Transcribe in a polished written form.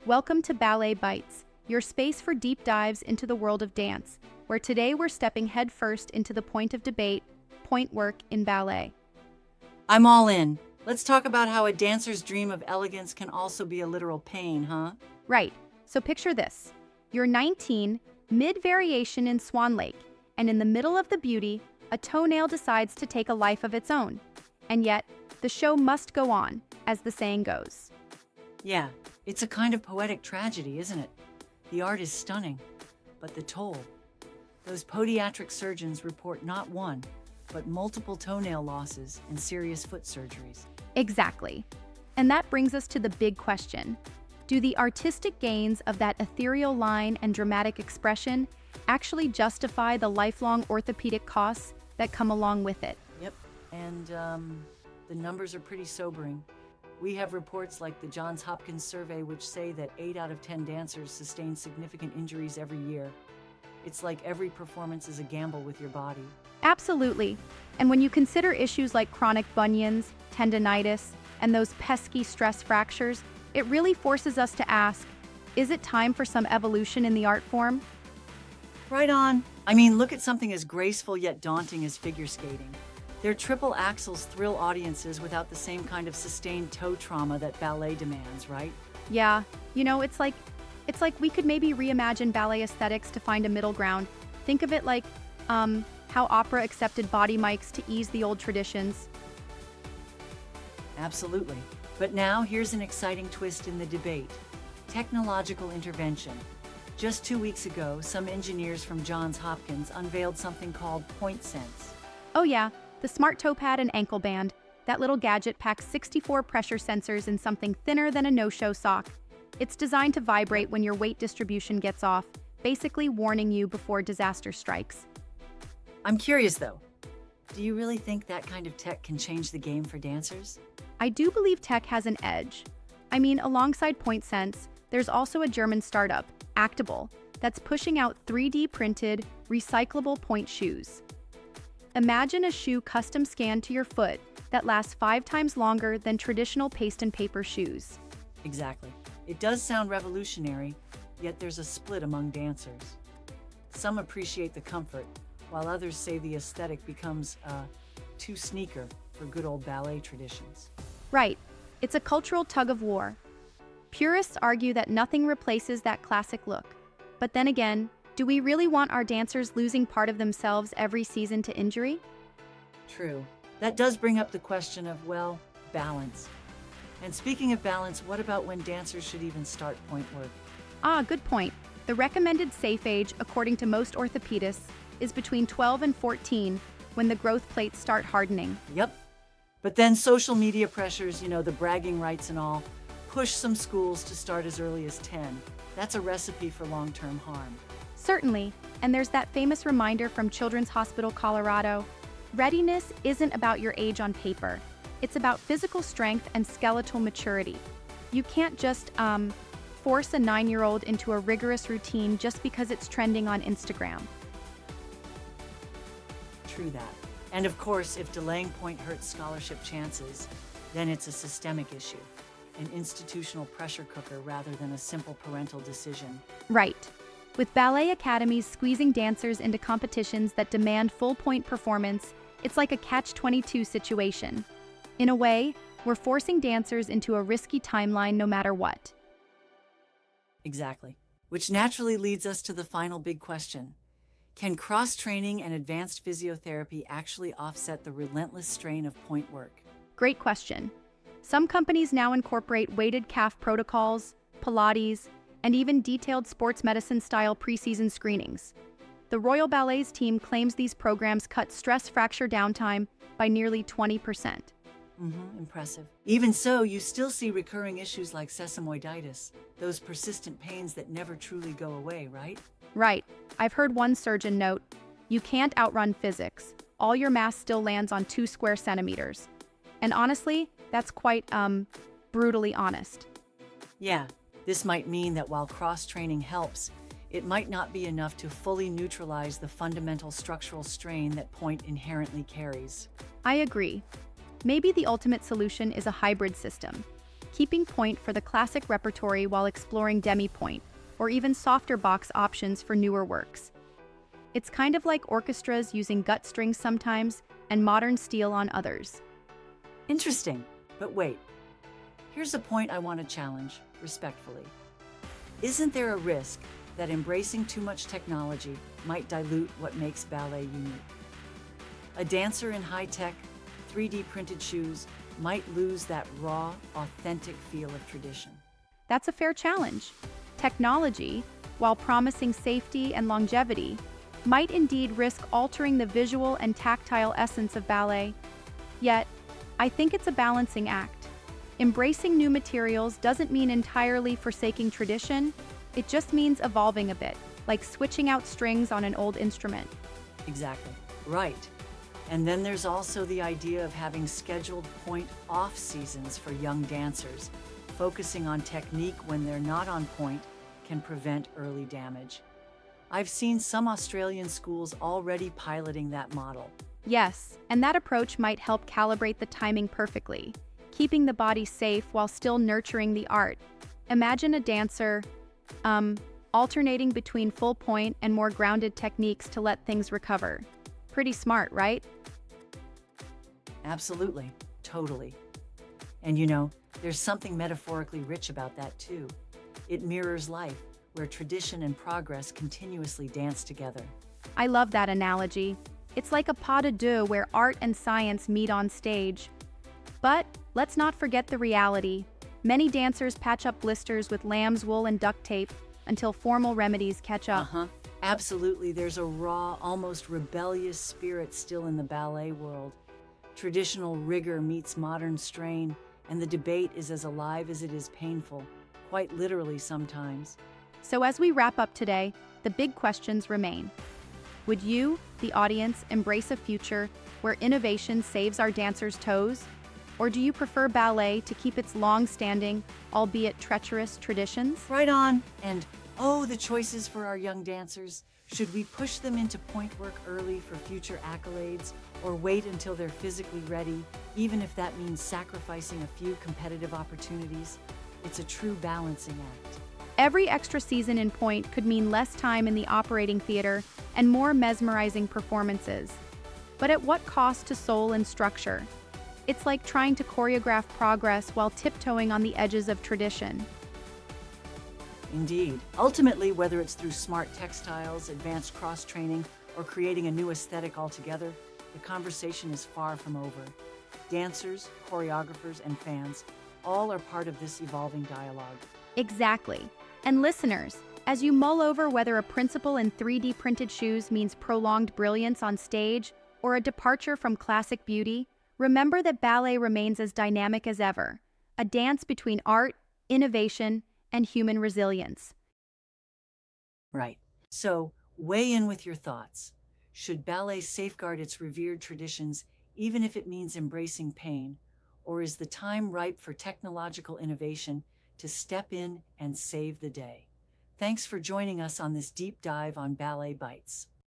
Welcome to Ballet Bites, your space for deep dives into the world of dance, where today we're stepping headfirst into the point of debate, point work in ballet. I'm all in. Let's talk about how a dancer's dream of elegance can also be a literal pain, huh? Right, so picture this. You're 19, mid-variation in Swan Lake, and in the middle of the beauty, a toenail decides to take a life of its own. And yet, the show must go on, as the saying goes. Yeah, it's a kind of poetic tragedy, isn't it? The art is stunning, but the toll. Those podiatric surgeons report not one, but multiple toenail losses and serious foot surgeries. Exactly. And that brings us to the big question. Do the artistic gains of that ethereal line and dramatic expression actually justify the lifelong orthopedic costs that come along with it? Yep, and the numbers are pretty sobering. We have reports like the Johns Hopkins survey which say that 8 out of 10 dancers sustain significant injuries every year. It's like every performance is a gamble with your body. Absolutely. And when you consider issues like chronic bunions, tendinitis, and those pesky stress fractures, it really forces us to ask, is it time for some evolution in the art form? Right on. I mean, look at something as graceful yet daunting as figure skating. Their triple axels thrill audiences without the same kind of sustained toe trauma that ballet demands, right? Yeah, it's like we could maybe reimagine ballet aesthetics to find a middle ground. Think of it like how opera accepted body mics to ease the old traditions. Absolutely. But now here's an exciting twist in the debate. Technological intervention. Just 2 weeks ago, some engineers from Johns Hopkins unveiled something called PointeSense. Oh yeah, the smart toe pad and ankle band. That little gadget packs 64 pressure sensors in something thinner than a no-show sock. It's designed to vibrate when your weight distribution gets off, basically warning you before disaster strikes. I'm curious though, do you really think that kind of tech can change the game for dancers? I do believe tech has an edge. I mean, alongside PointeSense, there's also a German startup, Actable, that's pushing out 3D printed, recyclable point shoes. Imagine a shoe custom scanned to your foot that lasts 5 times longer than traditional paste and paper shoes. Exactly. It does sound revolutionary, yet there's a split among dancers. Some appreciate the comfort, while others say the aesthetic becomes too sneaker for good old ballet traditions. Right, it's a cultural tug of war. Purists argue that nothing replaces that classic look. But then again, do we really want our dancers losing part of themselves every season to injury? True. That does bring up the question of, well, balance. And speaking of balance, what about when dancers should even start point work? Good point. The recommended safe age, according to most orthopedists, is between 12 and 14 when the growth plates start hardening. Yep. But then social media pressures, the bragging rights and all, push some schools to start as early as 10. That's a recipe for long-term harm. Certainly, and there's that famous reminder from Children's Hospital Colorado. Readiness isn't about your age on paper. It's about physical strength and skeletal maturity. You can't just force a 9-year-old into a rigorous routine just because it's trending on Instagram. True that. And of course, if delaying point hurts scholarship chances, then it's a systemic issue, an institutional pressure cooker rather than a simple parental decision. Right. With ballet academies squeezing dancers into competitions that demand full point performance, it's like a catch-22 situation. In a way, we're forcing dancers into a risky timeline no matter what. Exactly. Which naturally leads us to the final big question. Can cross-training and advanced physiotherapy actually offset the relentless strain of point work? Great question. Some companies now incorporate weighted calf protocols, Pilates, and even detailed sports medicine-style preseason screenings. The Royal Ballet's team claims these programs cut stress fracture downtime by nearly 20%. Impressive. Even so, you still see recurring issues like sesamoiditis, those persistent pains that never truly go away, right? Right. I've heard one surgeon note, you can't outrun physics. All your mass still lands on 2 square centimeters. And honestly, that's quite, brutally honest. Yeah, this might mean that while cross-training helps, it might not be enough to fully neutralize the fundamental structural strain that point inherently carries. I agree. Maybe the ultimate solution is a hybrid system. keeping point for the classic repertory while exploring demi-point, or even softer box options for newer works. It's kind of like orchestras using gut strings sometimes and modern steel on others. Interesting, but wait. Here's a point I want to challenge, respectfully. Isn't there a risk that embracing too much technology might dilute what makes ballet unique? A dancer in high-tech, 3D printed shoes might lose that raw, authentic feel of tradition. That's a fair challenge. Technology, while promising safety and longevity, might indeed risk altering the visual and tactile essence of ballet. Yet, I think it's a balancing act. Embracing new materials doesn't mean entirely forsaking tradition, it just means evolving a bit, like switching out strings on an old instrument. Exactly. Right. And then there's also the idea of having scheduled point off seasons for young dancers. Focusing on technique when they're not on point can prevent early damage. I've seen some Australian schools already piloting that model. Yes, and that approach might help calibrate the timing perfectly, keeping the body safe while still nurturing the art. Imagine a dancer, alternating between full point and more grounded techniques to let things recover. Pretty smart, right? Absolutely. Totally. And there's something metaphorically rich about that too. It mirrors life, where tradition and progress continuously dance together. I love that analogy. It's like a pas de deux where art and science meet on stage. But let's not forget the reality. Many dancers patch up blisters with lamb's wool and duct tape until formal remedies catch up. Absolutely, there's a raw, almost rebellious spirit still in the ballet world. Traditional rigor meets modern strain, and the debate is as alive as it is painful, quite literally sometimes. So as we wrap up today, the big questions remain. Would you, the audience, embrace a future where innovation saves our dancers' toes? Or do you prefer ballet to keep its long-standing, albeit treacherous, traditions? Right on. And the choices for our young dancers. Should we push them into point work early for future accolades, or wait until they're physically ready, even if that means sacrificing a few competitive opportunities? It's a true balancing act. Every extra season in Pointe could mean less time in the operating theater and more mesmerizing performances. But at what cost to soul and structure? It's like trying to choreograph progress while tiptoeing on the edges of tradition. Indeed. Ultimately, whether it's through smart textiles, advanced cross-training, or creating a new aesthetic altogether, the conversation is far from over. Dancers, choreographers, and fans all are part of this evolving dialogue. Exactly. And listeners, as you mull over whether a principle in 3D printed shoes means prolonged brilliance on stage or a departure from classic beauty, remember that ballet remains as dynamic as ever, a dance between art, innovation, and human resilience. Right. So, weigh in with your thoughts. Should ballet safeguard its revered traditions even if it means embracing pain? Or is the time ripe for technological innovation to step in and save the day? Thanks for joining us on this deep dive on Ballet Bites.